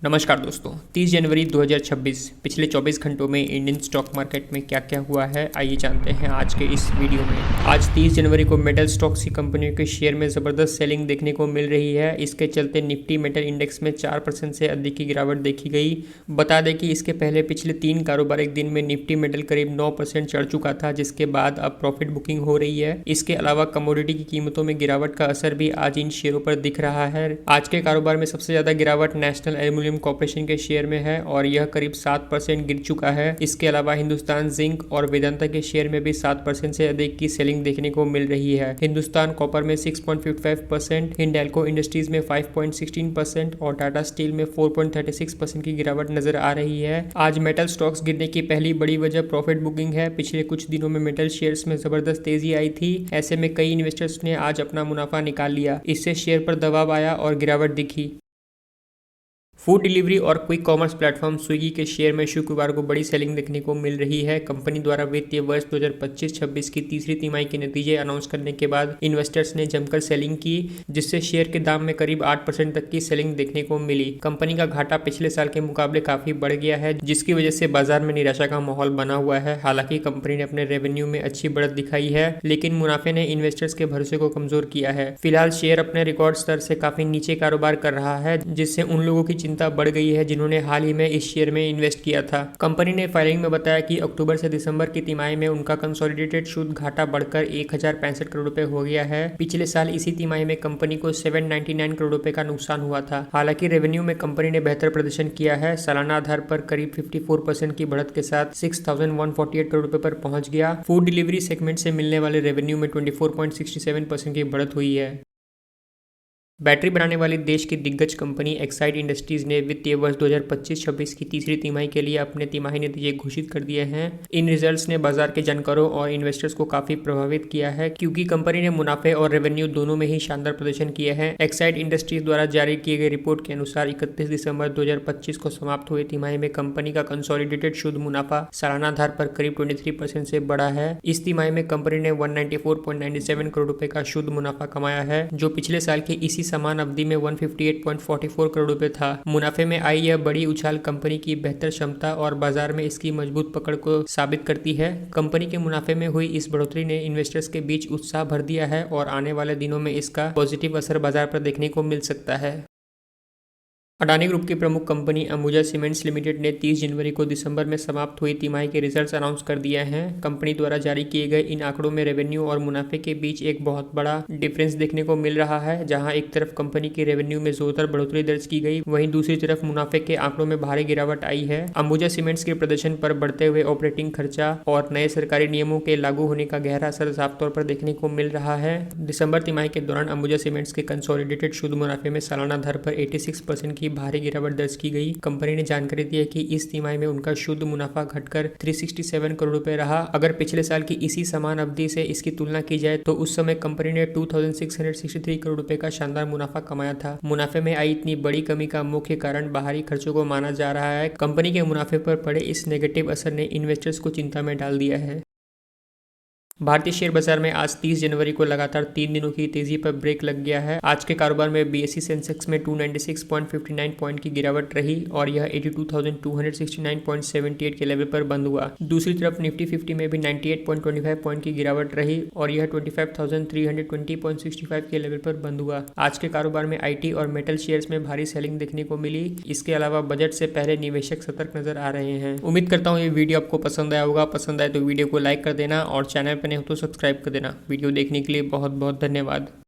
नमस्कार दोस्तों, 30 जनवरी 2026 पिछले 24 घंटों में इंडियन स्टॉक मार्केट में क्या क्या हुआ है, आइए जानते हैं आज के इस वीडियो में। आज 30 जनवरी को मेटल स्टॉक्स की कंपनियों के शेयर में ज़बरदस्त सेलिंग देखने को मिल रही है। इसके चलते निफ्टी मेटल इंडेक्स में 4% से अधिक की गिरावट देखी गई। बता दें कि इसके पहले पिछले 3 कारोबारिक दिन में निफ्टी मेटल करीब 9% चढ़ चुका था, जिसके बाद अब प्रॉफिट बुकिंग हो रही है। इसके अलावा कमोडिटी की कीमतों में गिरावट का असर भी आज इन शेयरों पर दिख रहा है। आज के कारोबार में सबसे ज़्यादा गिरावट नेशनल एल्यूमिनियम कॉर्पोरेशन के शेयर में है और यह करीब 7% गिर चुका है। इसके अलावा हिंदुस्तान जिंक और वेदांता के शेयर में भी 7% से अधिक की सेलिंग देखने को मिल रही है। हिंदुस्तान कॉपर में 6.55%, हिंडाल्को इंडस्ट्रीज में 5.16% और टाटा स्टील में 4.36% की गिरावट नजर आ रही है। आज मेटल स्टॉक्स गिरने की पहली बड़ी वजह प्रॉफिट बुकिंग है। पिछले कुछ दिनों में मेटल शेयर्स में जबरदस्त तेजी आई थी। ऐसे में कई इन्वेस्टर्स ने आज अपना मुनाफा निकाल लिया। इससे शेयर पर दबाव आया और गिरावट दिखी। फूड डिलीवरी और क्विक कॉमर्स प्लेटफॉर्म स्विगी के शेयर में शुक्रवार को बड़ी सेलिंग देखने को मिल रही है। कंपनी द्वारा वित्तीय वर्ष 2025-26 की तीसरी तिमाही के नतीजे अनाउंस करने के बाद इन्वेस्टर्स ने जमकर सेलिंग की, जिससे शेयर के दाम में करीब 8% तक की सेलिंग देखने को मिली। कंपनी का घाटा पिछले साल के मुकाबले काफी बढ़ गया है, जिसकी वजह से बाजार में निराशा का माहौल बना हुआ है। हालांकि कंपनी ने अपने रेवेन्यू में अच्छी बढ़त दिखाई है, लेकिन मुनाफे ने इन्वेस्टर्स के भरोसे को कमजोर किया है। फिलहाल शेयर अपने रिकॉर्ड स्तर से काफी नीचे कारोबार कर रहा है, जिससे उन लोगों की चिंता बढ़ गई है जिन्होंने हाल ही में इस शेयर में इन्वेस्ट किया था। कंपनी ने फाइलिंग में बताया कि अक्टूबर से दिसंबर की तिमाही में उनका कंसोलिडेटेड शुद्ध घाटा बढ़कर 1065 करोड़ रुपए हो गया है। पिछले साल इसी तिमाही में कंपनी को 799 करोड़ रुपए का नुकसान हुआ था। हालांकि रेवेन्यू में कंपनी ने बेहतर प्रदर्शन किया है। सालाना आधार पर करीब 54% की बढ़त के साथ 6148 करोड़ रुपए पर पहुंच गया। फूड डिलीवरी सेगमेंट से मिलने वाले रेवेन्यू में 24.67% की बढ़त हुई है। बैटरी बनाने वाली देश की दिग्गज कंपनी एक्साइड इंडस्ट्रीज ने वित्तीय वर्ष 2025-26 की तीसरी तिमाही के लिए अपने तिमाही नतीजे घोषित कर दिए हैं। इन रिजल्ट्स ने बाजार के जानकारों और इन्वेस्टर्स को काफी प्रभावित किया है, क्योंकि कंपनी ने मुनाफे और रेवेन्यू दोनों में ही शानदार प्रदर्शन किए हैं। एक्साइड इंडस्ट्रीज द्वारा जारी किए गए रिपोर्ट के अनुसार 31 दिसंबर 2025 को समाप्त हुई तिमाही में कंपनी का कंसोलिडेटेड शुद्ध मुनाफा सालाना आधार पर करीब 23% से बढ़ा है। इस तिमाही में कंपनी ने 194.97 करोड़ रुपए का शुद्ध मुनाफा कमाया है, जो पिछले साल की इसी समान अवधि में 158.44 करोड़ रुपए था। मुनाफे में आई यह बड़ी उछाल कंपनी की बेहतर क्षमता और बाजार में इसकी मजबूत पकड़ को साबित करती है। कंपनी के मुनाफे में हुई इस बढ़ोतरी ने इन्वेस्टर्स के बीच उत्साह भर दिया है और आने वाले दिनों में इसका पॉजिटिव असर बाजार पर देखने को मिल सकता है। अडानी ग्रुप की प्रमुख कंपनी अंबुजा सीमेंट्स लिमिटेड ने 30 जनवरी को दिसंबर में समाप्त हुई तिमाही के रिजल्ट्स अनाउंस कर दिए हैं। कंपनी द्वारा जारी किए गए इन आंकड़ों में रेवेन्यू और मुनाफे के बीच एक बहुत बड़ा डिफरेंस देखने को मिल रहा है। जहां एक तरफ कंपनी की रेवेन्यू में जोरदार बढ़ोतरी दर्ज की गई, वहीं दूसरी तरफ मुनाफे के आंकड़ों में भारी गिरावट आई है। अंबुजा सीमेंट्स के प्रदर्शन पर बढ़ते हुए ऑपरेटिंग खर्चा और नए सरकारी नियमों के लागू होने का गहरा असर साफ तौर पर देखने को मिल रहा है। दिसंबर तिमाही के दौरान अंबुजा सीमेंट्स के कंसोलिडेटेड शुद्ध मुनाफे में सालाना आधार पर 86% की भारी गिरावट दर्ज की गई। कंपनी ने जानकारी दी है कि इस तिमाही में उनका शुद्ध मुनाफा घटकर 367 करोड़ रुपए रहा। अगर पिछले साल की इसी समान अवधि से इसकी तुलना की जाए तो उस समय कंपनी ने 2663 करोड़ रुपए का शानदार मुनाफा कमाया था। मुनाफे में आई इतनी बड़ी कमी का मुख्य कारण बाहरी खर्चों को माना जा रहा है। कंपनी के मुनाफे पर पड़े इस नेगेटिव असर ने इन्वेस्टर्स को चिंता में डाल दिया है। भारतीय शेयर बाजार में आज 30 जनवरी को लगातार 3 दिनों की तेजी पर ब्रेक लग गया है। आज के कारोबार में बीएसई सेंसेक्स में 296.59 पॉइंट की गिरावट रही और यह 82,269.78 के लेवल पर बंद हुआ। दूसरी तरफ निफ्टी 50 में भी 98.25 पॉइंट की गिरावट रही और यह 25,320.65 के लेवल पर बंद हुआ। आज के कारोबार में आईटी और मेटल शेयर्स में भारी सेलिंग देखने को मिली। इसके अलावा बजट से पहले निवेशक सतर्क नजर आ रहे हैं। उम्मीद करता हूँ ये वीडियो आपको पसंद आया होगा। पसंद आए तो वीडियो को लाइक कर देना और चैनल पर नहीं हो तो सब्सक्राइब कर देना। वीडियो देखने के लिए बहुत बहुत धन्यवाद।